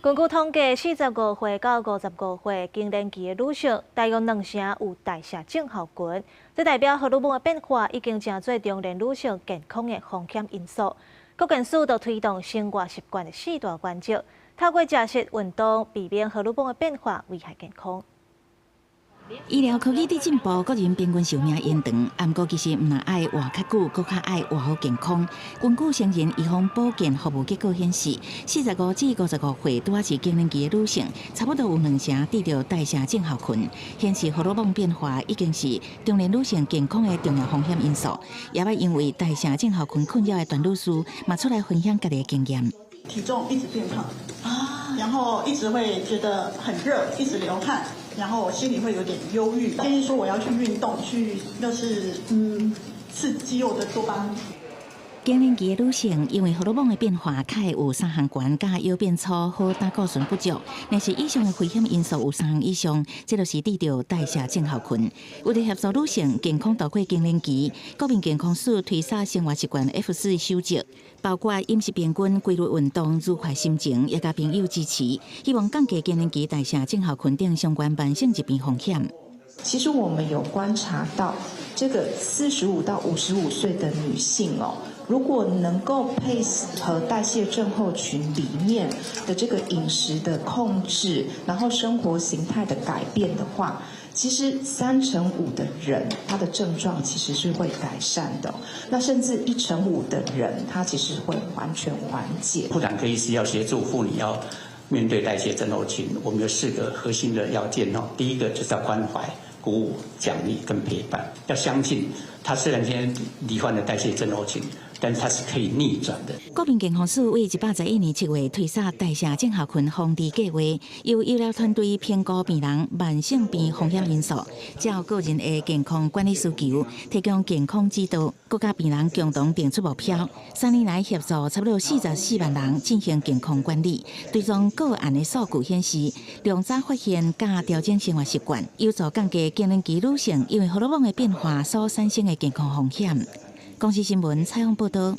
根据统计，45岁到55岁更年期的女性，大约2成有代谢症候群。这代表荷尔蒙的变化已经成做中年女性健康的风险因素。各件事都推动生活习惯的4大关键，透过食食、运动，避免荷尔蒙的变化危害健康。 医疗科技的进步，国人平均寿命延长。不过，其实唔但爱活较久，更较爱活好健康。根据成人预防保健服务结果显示，45至55岁拄啊是更年期的女性，差不多有2成得到代谢症候群，显示荷尔蒙变化已经是中年女性健康的重要风险因素。也要因为代谢症候群困扰的段女士，嘛出来分享家己的经验。体重一直变胖啊，然后一直会觉得很热，一直流汗。 然后我心里会有点忧郁，建议说我要去运动，去刺激我的多巴胺。更年期的女性因为荷尔蒙的变化，较会有三项悬、甲腰变粗、好胆固醇不足。若是以上的危险因素有3项以上，这就是得到代谢症候群。为了协助女性健康度过更年期，国民健康署推出生活习惯 F4 守则，包括饮食平均、规律运动、愉快心情，也甲朋友支持，希望降低更年期代谢症候群等相关慢性疾病风险。 其实我们有观察到，这个45到55岁的女性哦，如果能够配合代谢症候群里面的这个饮食的控制，然后生活形态的改变的话，其实3成5的人他的症状其实是会改善的，那甚至1成5的人他其实会完全缓解。妇产科医师要协助妇女要面对代谢症候群，我们有4个核心的要件哦。第一个就是要关怀。 鼓舞、奖励跟陪伴，要相信他虽然现在罹患了代谢症候群，但是他是可以逆转的。国民健康署为111年7月推出代谢症候群防治计划，由医疗团队评估病人慢性病风险因素，照个人的健康管理需求，提供健康指导，各甲病人共同定出目标。3年来协助差不多44万人进行健康管理，追踪个案的数据显示，量早发现加调整生活习惯，有助降低更年期女性因为荷尔蒙的变化所产生的健康风险。公司新闻采访报道。